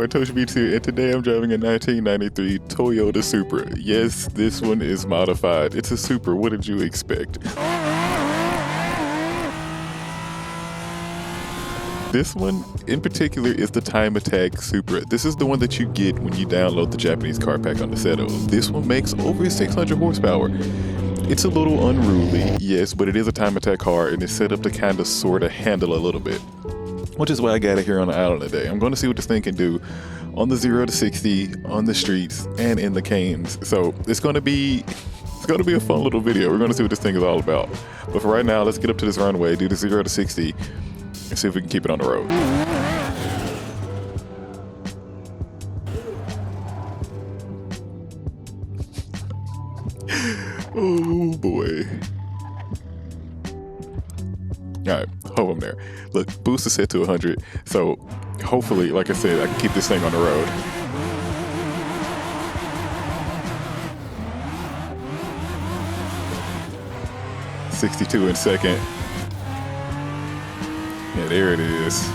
everyone, Toshiibeats here, and today I'm driving a 1993 Toyota Supra. Yes, this one is modified. It's a Supra, what did you expect? This one, in particular, is the Time Attack Supra. This is the one that you get when you download the Japanese car pack on the Seto. This one makes over 600 horsepower. It's a little unruly, yes, but it is a Time Attack car, and it's set up to kind of sort of handle a little bit. Which is why I got it here on the island today. I'm going to see what this thing can do on the 0 to 60, on the streets, and in the canes. So it's going to be a fun little video. We're going to see what this thing is all about. But for right now, let's get up to this runway, do the 0 to 60, and see if we can keep it on the road. Oh boy. Alright, hold on there. Look, boost is set to 100, so hopefully, like I said, I can keep this thing on the road. .62 in second. Yeah, there it is.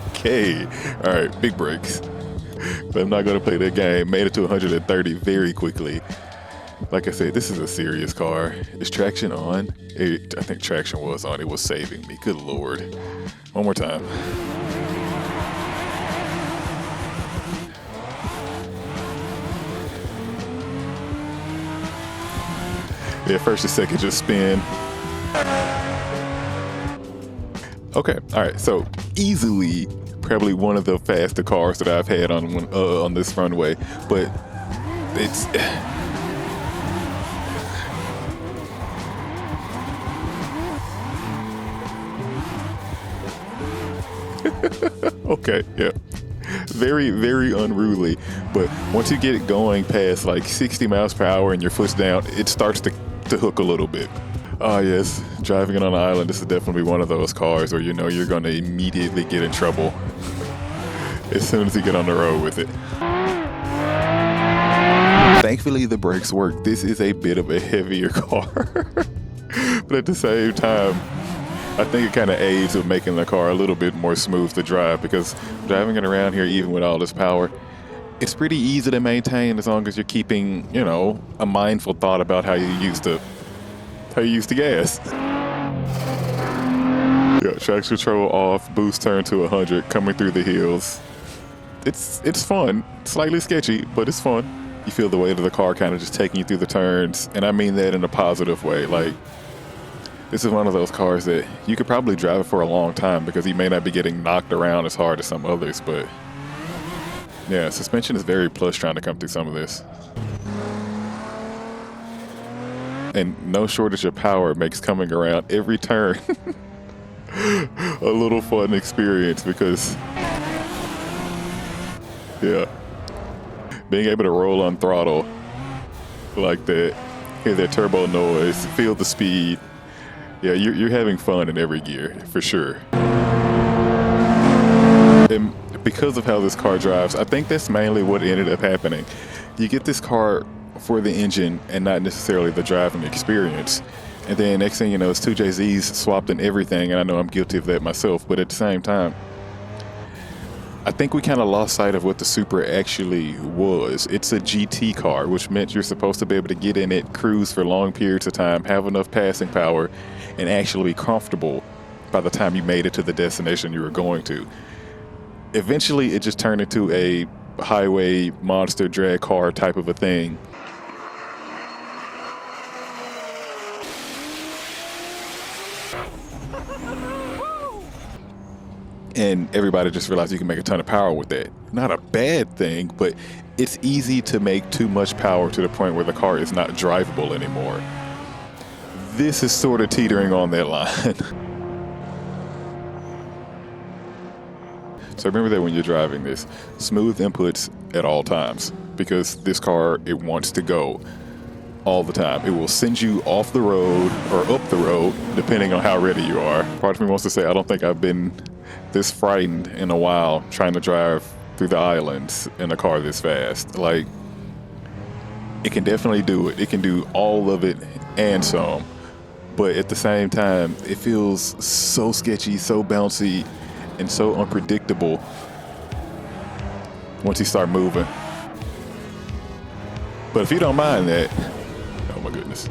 Okay, alright, big brakes. But I'm not going to play that game. Made it to 130 very quickly. Like I said, this is a serious car. Is traction on? I think traction was on. It was saving me. Good Lord. One more time. Yeah, first and second just spin. Okay, all right. So easily, probably one of the faster cars that I've had on this runway, but it's. Okay, yeah. Very, very unruly. But once you get it going past like 60 miles per hour and your foot's down, it starts to hook a little bit. Ah, yes, driving it on an island, this is definitely one of those cars where you know you're going to immediately get in trouble as soon as you get on the road with it. Thankfully, the brakes work. This is a bit of a heavier car. But at the same time, I think it kind of aids with making the car a little bit more smooth to drive, because driving it around here, even with all this power, it's pretty easy to maintain as long as you're keeping, you know, a mindful thought about how you use the gas. Yeah, traction control off, boost turn to 100, coming through the hills. It's fun, slightly sketchy, but it's fun. You feel the weight of the car kind of just taking you through the turns, and I mean that in a positive way. Like, this is one of those cars that you could probably drive it for a long time because you may not be getting knocked around as hard as some others, but yeah, suspension is very plush trying to come through some of this. And no shortage of power makes coming around every turn a little fun experience, because yeah, being able to roll on throttle like that, hear that turbo noise, feel the speed. Yeah, you're having fun in every gear, for sure. And because of how this car drives, I think that's mainly what ended up happening. You get this car for the engine and not necessarily the driving experience. And then next thing you know, it's two JZs swapped in everything, and I know I'm guilty of that myself, but at the same time, I think we kind of lost sight of what the Supra actually was. It's a GT car, which meant you're supposed to be able to get in it, cruise for long periods of time, have enough passing power, and actually be comfortable by the time you made it to the destination you were going to. Eventually, it just turned into a highway monster drag car type of a thing. And everybody just realized you can make a ton of power with that. Not a bad thing, but it's easy to make too much power to the point where the car is not drivable anymore. This is sort of teetering on that line. So remember that when you're driving this, smooth inputs at all times, because this car, it wants to go all the time. It will send you off the road or up the road, depending on how ready you are. Part of me wants to say, I don't think I've been this frightened in a while trying to drive through the islands in a car this fast. Like, it can definitely do it. It can do all of it and some. But at the same time, it feels so sketchy, so bouncy, and so unpredictable once you start moving. But if you don't mind that, oh my goodness.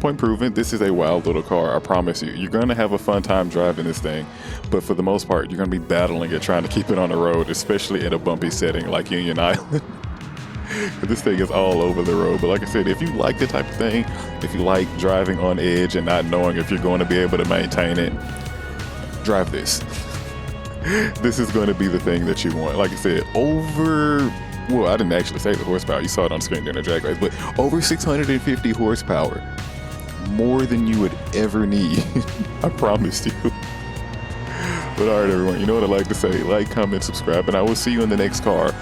Point proven, this is a wild little car, I promise you. You're gonna have a fun time driving this thing, but for the most part, you're gonna be battling it, trying to keep it on the road, especially in a bumpy setting like Union Island. This thing is all over the road. But like I said, if you like the type of thing, if you like driving on edge and not knowing if you're going to be able to maintain it, drive this. This is going to be the thing that you want. Like I said, well, I didn't actually say the horsepower. You saw it on screen during the drag race, but over 650 horsepower. More than you would ever need. I promise you. But all right, everyone, you know what I like to say. Like, comment, subscribe, and I will see you in the next car.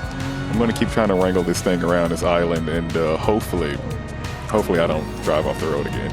I'm going to keep trying to wrangle this thing around this island, and hopefully I don't drive off the road again.